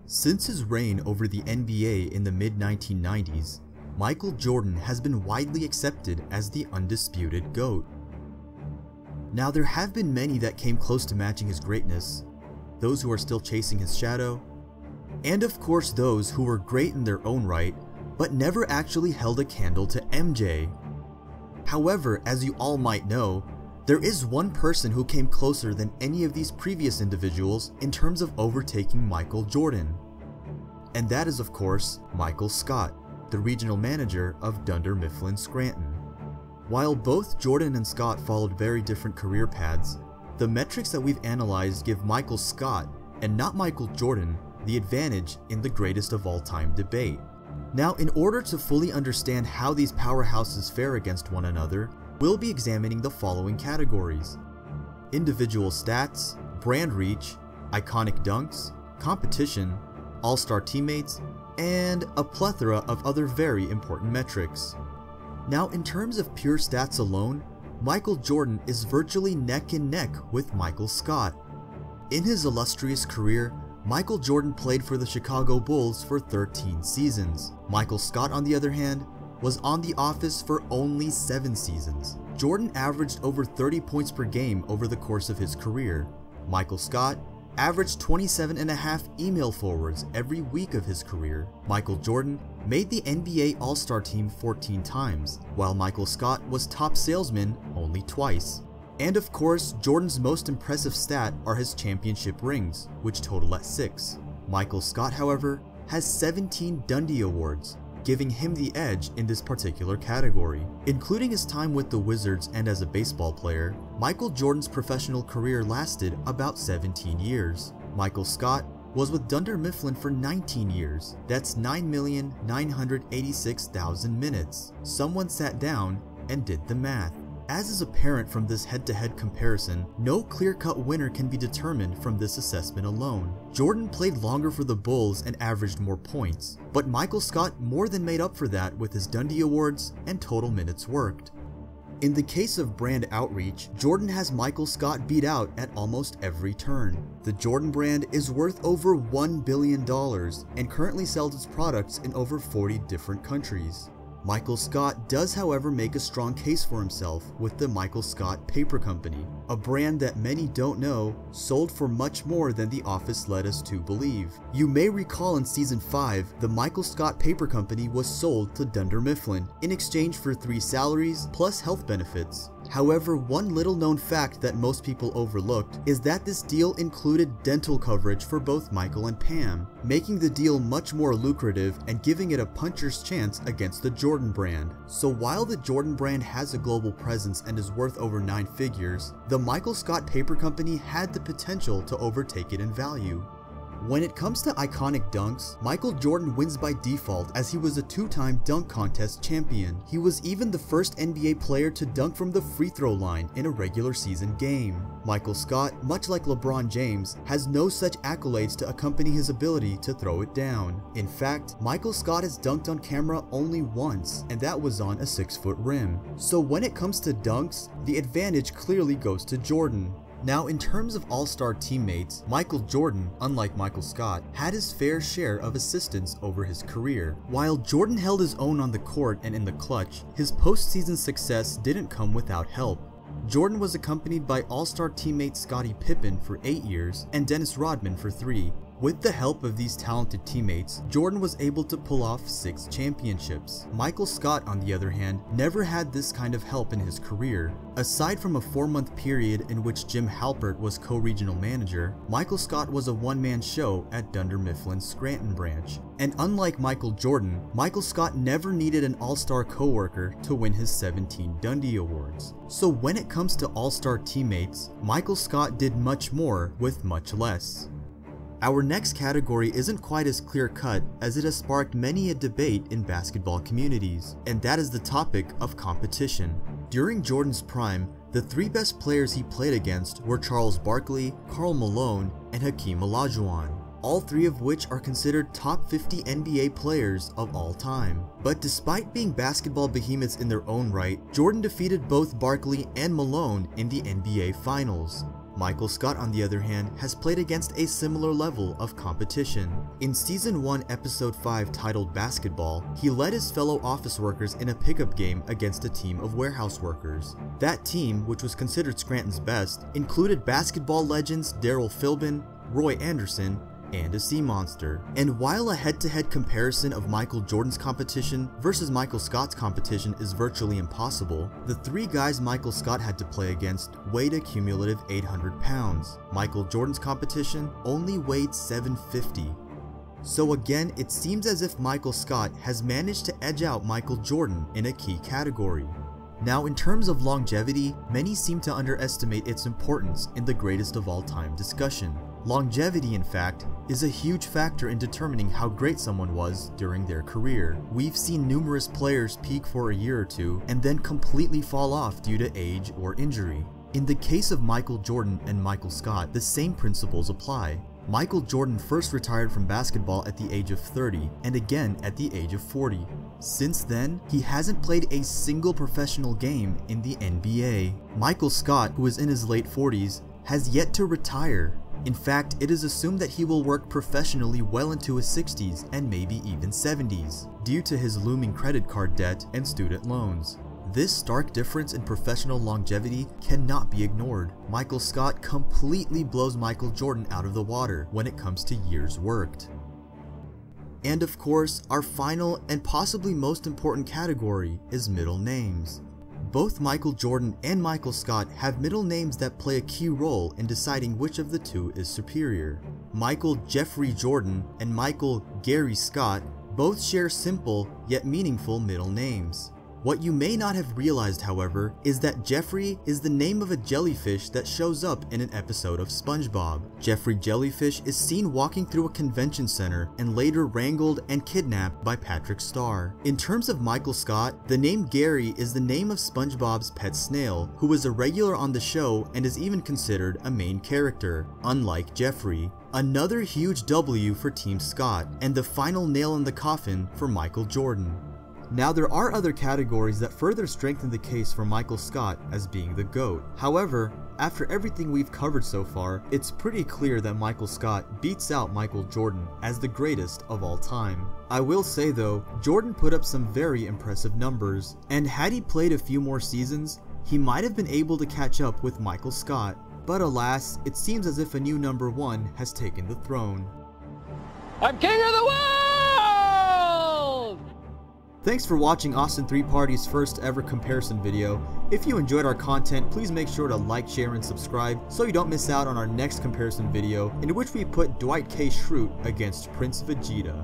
Since his reign over the NBA in the mid-1990s, Michael Jordan has been widely accepted as the undisputed GOAT. Now, there have been many that came close to matching his greatness, those who are still chasing his shadow, and of course those who were great in their own right, but never actually held a candle to MJ. However, as you all might know, there is one person who came closer than any of these previous individuals in terms of overtaking Michael Jordan. And that is, of course, Michael Scott, the regional manager of Dunder Mifflin Scranton. While both Jordan and Scott followed very different career paths, the metrics that we've analyzed give Michael Scott, and not Michael Jordan, the advantage in the greatest of all time debate. Now, in order to fully understand how these powerhouses fare against one another, we'll be examining the following categories: individual stats, brand reach, iconic dunks, competition, all-star teammates, and a plethora of other very important metrics. Now, in terms of pure stats alone, Michael Jordan is virtually neck and neck with Michael Scott. In his illustrious career, Michael Jordan played for the Chicago Bulls for 13 seasons. Michael Scott, on the other hand, was on the office for only 7 seasons. Jordan averaged over 30 points per game over the course of his career. Michael Scott averaged 27.5 email forwards every week of his career. Michael Jordan made the NBA All-Star team 14 times, while Michael Scott was top salesman only twice. And of course, Jordan's most impressive stat are his championship rings, which total at 6. Michael Scott, however, has 17 Dundie Awards, giving him the edge in this particular category. Including his time with the Wizards and as a baseball player, Michael Jordan's professional career lasted about 17 years. Michael Scott was with Dunder Mifflin for 19 years. That's 9,986,000 minutes. Someone sat down and did the math. As is apparent from this head-to-head comparison, no clear-cut winner can be determined from this assessment alone. Jordan played longer for the Bulls and averaged more points, but Michael Scott more than made up for that with his Dundie Awards and total minutes worked. In the case of brand outreach, Jordan has Michael Scott beat out at almost every turn. The Jordan brand is worth over $1 billion and currently sells its products in over 40 different countries. Michael Scott does, however, make a strong case for himself with the Michael Scott Paper Company, a brand that many don't know sold for much more than The Office led us to believe. You may recall in Season 5, the Michael Scott Paper Company was sold to Dunder Mifflin in exchange for 3 salaries plus health benefits. However, one little known fact that most people overlooked is that this deal included dental coverage for both Michael and Pam, making the deal much more lucrative and giving it a puncher's chance against the Jordan brand. So while the Jordan brand has a global presence and is worth over 9 figures, the Michael Scott Paper Company had the potential to overtake it in value. When it comes to iconic dunks, Michael Jordan wins by default as he was a 2-time dunk contest champion. He was even the first NBA player to dunk from the free throw line in a regular season game. Michael Scott, much like LeBron James, has no such accolades to accompany his ability to throw it down. In fact, Michael Scott has dunked on camera only once, and that was on a 6-foot rim. So when it comes to dunks, the advantage clearly goes to Jordan. Now, in terms of all-star teammates, Michael Jordan, unlike Michael Scott, had his fair share of assistance over his career. While Jordan held his own on the court and in the clutch, his postseason success didn't come without help. Jordan was accompanied by all-star teammate Scottie Pippen for 8 years and Dennis Rodman for 3. With the help of these talented teammates, Jordan was able to pull off 6 championships. Michael Scott, on the other hand, never had this kind of help in his career. Aside from a 4-month period in which Jim Halpert was co-regional manager, Michael Scott was a one-man show at Dunder Mifflin's Scranton branch. And unlike Michael Jordan, Michael Scott never needed an all-star co-worker to win his 17 Dundie Awards. So when it comes to all-star teammates, Michael Scott did much more with much less. Our next category isn't quite as clear-cut as it has sparked many a debate in basketball communities, and that is the topic of competition. During Jordan's prime, the 3 best players he played against were Charles Barkley, Karl Malone, and Hakeem Olajuwon, all 3 of which are considered top 50 NBA players of all time. But despite being basketball behemoths in their own right, Jordan defeated both Barkley and Malone in the NBA Finals. Michael Scott, on the other hand, has played against a similar level of competition. In Season 1, Episode 5, titled Basketball, he led his fellow office workers in a pickup game against a team of warehouse workers. That team, which was considered Scranton's best, included basketball legends Darryl Philbin, Roy Anderson, and a sea monster. And while a head-to-head comparison of Michael Jordan's competition versus Michael Scott's competition is virtually impossible, the three guys Michael Scott had to play against weighed a cumulative 800 pounds. Michael Jordan's competition only weighed 750. So again, it seems as if Michael Scott has managed to edge out Michael Jordan in a key category. Now, in terms of longevity, many seem to underestimate its importance in the greatest of all time discussion. Longevity, in fact, is a huge factor in determining how great someone was during their career. We've seen numerous players peak for a year or two and then completely fall off due to age or injury. In the case of Michael Jordan and Michael Scott, the same principles apply. Michael Jordan first retired from basketball at the age of 30 and again at the age of 40. Since then, he hasn't played a single professional game in the NBA. Michael Scott, who is in his late 40s, has yet to retire. In fact, it is assumed that he will work professionally well into his 60s and maybe even 70s, due to his looming credit card debt and student loans. This stark difference in professional longevity cannot be ignored. Michael Scott completely blows Michael Jordan out of the water when it comes to years worked. And of course, our final and possibly most important category is middle names. Both Michael Jordan and Michael Scott have middle names that play a key role in deciding which of the two is superior. Michael Jeffrey Jordan and Michael Gary Scott both share simple yet meaningful middle names. What you may not have realized, however, is that Jeffrey is the name of a jellyfish that shows up in an episode of SpongeBob. Jeffrey Jellyfish is seen walking through a convention center and later wrangled and kidnapped by Patrick Star. In terms of Michael Scott, the name Gary is the name of SpongeBob's pet snail, who is a regular on the show and is even considered a main character, unlike Jeffrey. Another huge W for Team Scott, and the final nail in the coffin for Michael Jordan. Now, there are other categories that further strengthen the case for Michael Scott as being the GOAT. However, after everything we've covered so far, it's pretty clear that Michael Scott beats out Michael Jordan as the greatest of all time. I will say though, Jordan put up some very impressive numbers, and had he played a few more seasons, he might have been able to catch up with Michael Scott. But alas, it seems as if a new number one has taken the throne. I'm king of the world! Thanks for watching Austin 3 Party's first ever comparison video. If you enjoyed our content, please make sure to like, share, and subscribe so you don't miss out on our next comparison video, in which we put Dwight K. Schrute against Prince Vegeta.